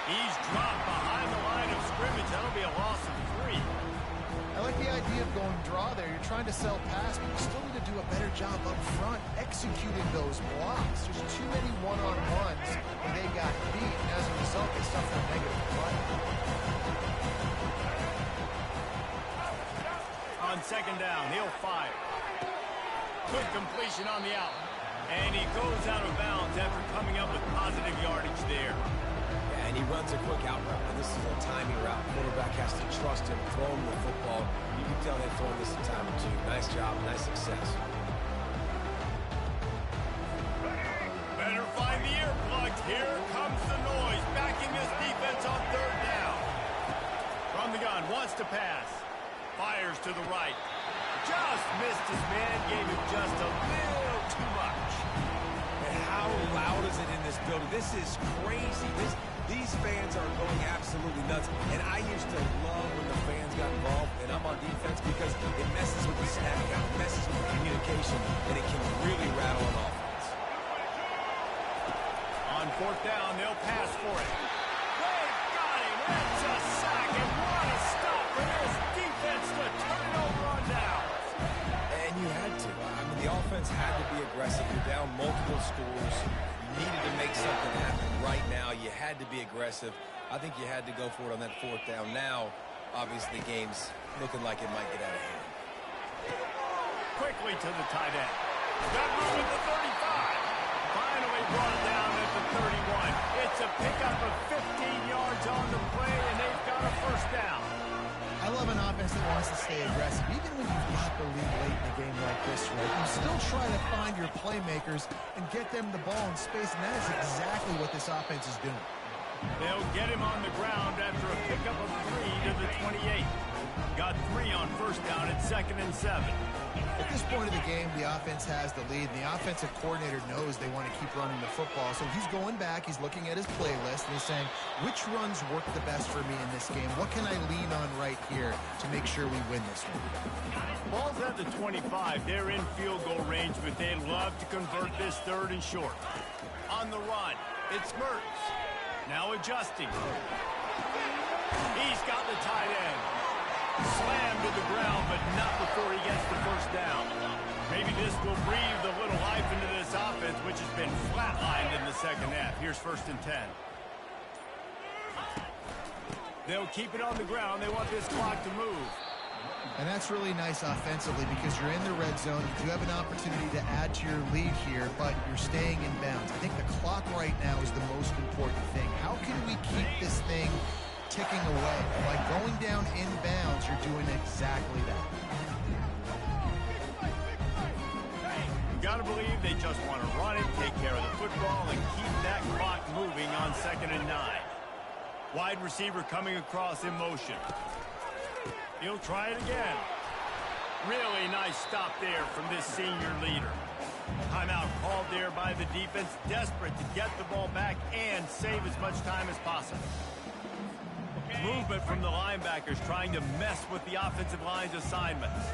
He's dropped behind the line of scrimmage. That'll be a loss of 3. I like the idea of going draw there. You're trying to sell pass, but you still need to do a better job up front executing those blocks. There's too many one-on-ones, and they got beat. And as a result, they suffer a negative play. On second down, he'll fire. Quick completion on the out. And he goes out of bounds after coming up with positive yardage there. Yeah, and he runs a quick out route. And this is a timing route. Quarterback has to trust him, throw him the football. You can tell they've thrown this a time or two. Nice job, nice success. Better find the earplugs. Here comes the noise. Backing this defense on third down. From the gun, wants to pass. Fires to the right. Just missed his man. Gave him just a little too much. And how loud is it in this building? This is crazy. These fans are going absolutely nuts. And I used to love when the fans got involved, and I'm on defense because it messes with the snap count, it messes with the communication, and it can really rattle an offense. On fourth down, they'll pass for it. They've got him. It's a sack, and what a stop for this defense to turn it over on downs. And you had to. I mean, the offense had to be aggressive. You're down multiple scores. You needed to make something happen right now. You had to be aggressive. I think you had to go for it on that fourth down. Now, obviously, the game's looking like it might get out of hand. Quickly to the tight end. Got room at the 35. Finally brought down at the 31. It's a pickup of 15 yards on the play, and they've got a first down. I love an offense that wants to stay aggressive. Even when you've got the lead late in a game like this, right, you still try to find your playmakers and get them the ball in space, and that is exactly what this offense is doing. They'll get him on the ground after a pickup of 3 to the 28. Got 3 on first down at 2nd and 7. At this point of the game, the offense has the lead, and the offensive coordinator knows they want to keep running the football. So he's going back, he's looking at his playlist, and he's saying, which runs work the best for me in this game? What can I lean on right here to make sure we win this one? Ball's at the 25. They're in field goal range, but they'd love to convert this 3rd and short. On the run, it's Mertz. Now adjusting. He's got the tight end. Slammed to the ground, but not before he gets the first down. Maybe this will breathe a little life into this offense, which has been flatlined in the second half. Here's 1st and 10. They'll keep it on the ground. They want this clock to move. And that's really nice offensively because you're in the red zone. You do have an opportunity to add to your lead here, but you're staying in bounds. I think the clock right now is the most important thing. How can we keep this thing ticking away? By going down in bounds, you're doing exactly that. You got to believe they just want to run it, take care of the football, and keep that clock moving on 2nd and 9. Wide receiver coming across in motion. He'll try it again. Really nice stop there from this senior leader. Timeout called there by the defense, desperate to get the ball back and save as much time as possible. Movement from the linebackers trying to mess with the offensive line's assignments.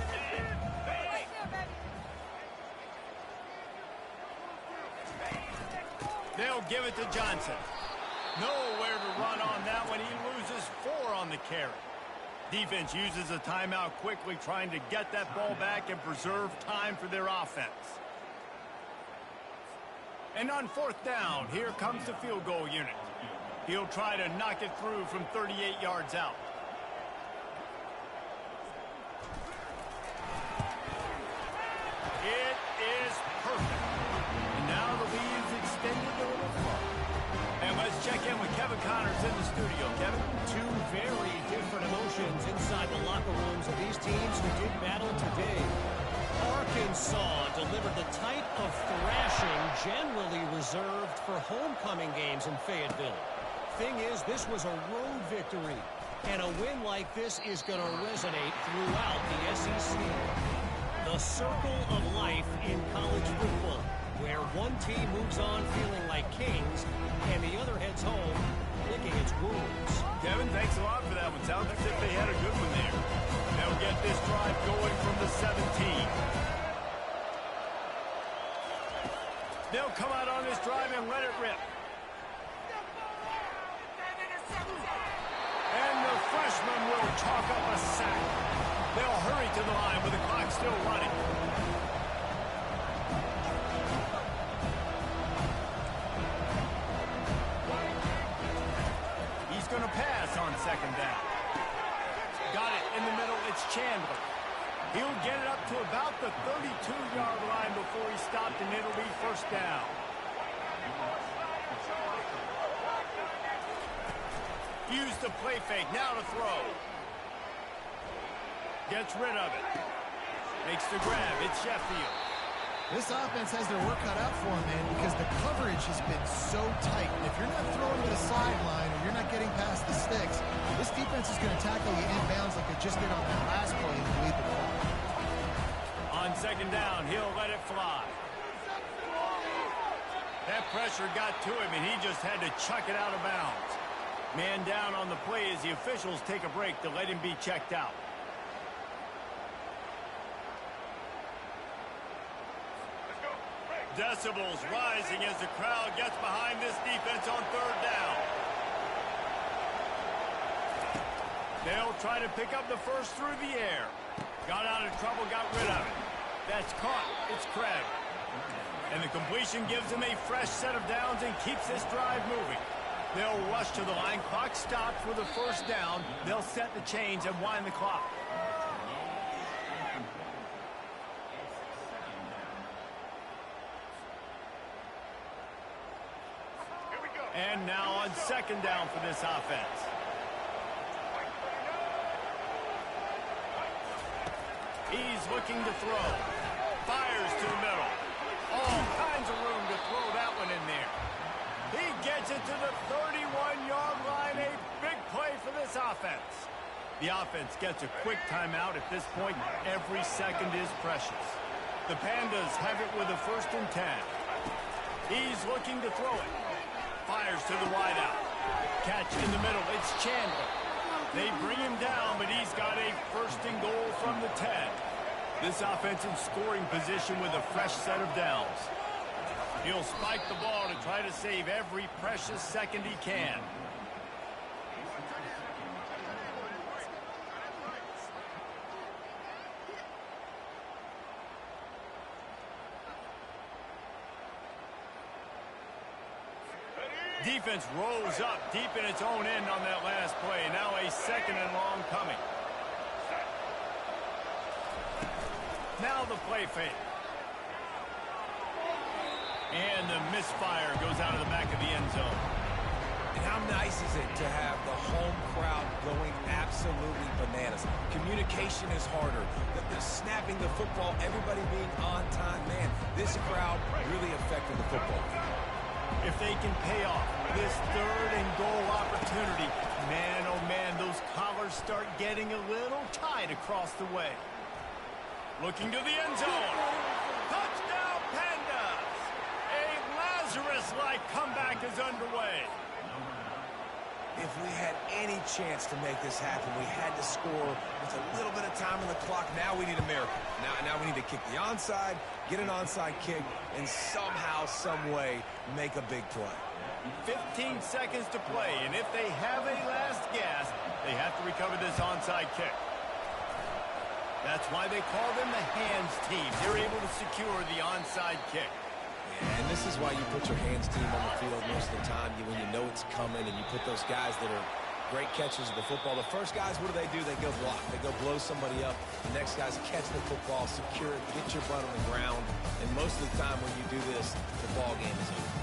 They'll give it to Johnson. Nowhere to run on that one. He loses 4 on the carry. Defense uses a timeout quickly, trying to get that ball back and preserve time for their offense. And on 4th down, here comes the field goal unit. He'll try to knock it through from 38 yards out. It is perfect. And now the lead is extended a little further. And let's check in with Kevin Connors in the studio. Kevin? 2 very different emotions inside the line. these teams who did battle today. Arkansas delivered the type of thrashing generally reserved for homecoming games in Fayetteville. Thing is, this was a road victory, and a win like this is going to resonate throughout the SEC. The circle of life in college football, where one team moves on feeling like kings, and the other heads home licking its wounds. Kevin, thanks a lot for that one. Sounds as if they had a good one there. They'll get this drive going from the 17. They'll come out on this drive and let it rip. And the freshman will chalk up a sack. They'll hurry to the line with the clock still running. He's going to pass on second down. Got it in the middle. It's Chandler. He'll get it up to about the 32-yard line before he stopped, and it'll be first down. Use the play fake. Now to throw. Gets rid of it. Makes the grab. It's Sheffield. This offense has their work cut out for them, man, because the coverage has been so tight. And if you're not throwing to the sideline or you're not getting past the sticks, this defense is going to tackle you inbounds like they just did on that last play and lead the ball. On second down, he'll let it fly. That pressure got to him, and he just had to chuck it out of bounds. Man down on the play as the officials take a break to let him be checked out. Decibels rising as the crowd gets behind this defense on third down. They'll try to pick up the first through the air. Got out of trouble, got rid of it. That's caught. It's Craig. And the completion gives him a fresh set of downs and keeps this drive moving. They'll rush to the line. Clock stopped for the first down. They'll set the chains and wind the clock. And now on second down for this offense. He's looking to throw. Fires to the middle. All kinds of room to throw that one in there. He gets it to the 31-yard line. A big play for this offense. The offense gets a quick timeout. At this point, every second is precious. The Pandas have it with a 1st and 10. He's looking to throw it. Fires to the wideout. Catch in the middle. It's Chandler. They bring him down, but he's got a 1st and goal from the 10. This offense in scoring position with a fresh set of downs. He'll spike the ball to try to save every precious second he can. Defense rose up deep in its own end on that last play. Now a 2nd and long coming. Now the play fake. And the misfire goes out of the back of the end zone. And how nice is it to have the home crowd going absolutely bananas? Communication is harder. The snapping the football, everybody being on time. Man, this crowd really affected the football. If they can pay off this 3rd and goal opportunity, man, oh man, those collars start getting a little tight across the way. Looking to the end zone. Touchdown, Pandas! A Lazarus-like comeback is underway. If we had any chance to make this happen, we had to score with a little bit of time on the clock. Now we need a miracle. Now we need to kick the onside, get an onside kick, and somehow, some way, make a big play. 15 seconds to play, and if they have a last gasp, they have to recover this onside kick. That's why they call them the hands team. They're able to secure the onside kick. And this is why you put your hands team on the field most of the time, when you know it's coming, and you put those guys that are great catchers of the football. The first guys, what do? They go block. They go blow somebody up. The next guys catch the football, secure it, get your butt on the ground. And most of the time when you do this, the ball game is over.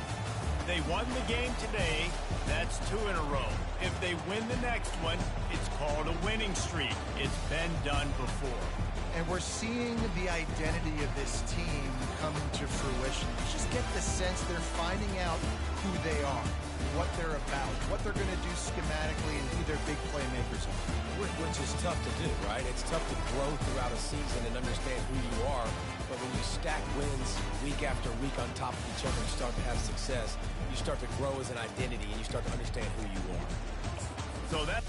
They they won the game today, that's 2 in a row. If they win the next one, it's called a winning streak. It's been done before. And we're seeing the identity of this team come to fruition. You just get the sense they're finding out who they are, what they're about, what they're going to do schematically, and who their big playmakers are. Which is tough to do, right? It's tough to grow throughout a season and understand who you are. But when you stack wins week after week on top of each other, you start to have success. You start to grow as an identity, and you start to understand who you are. So that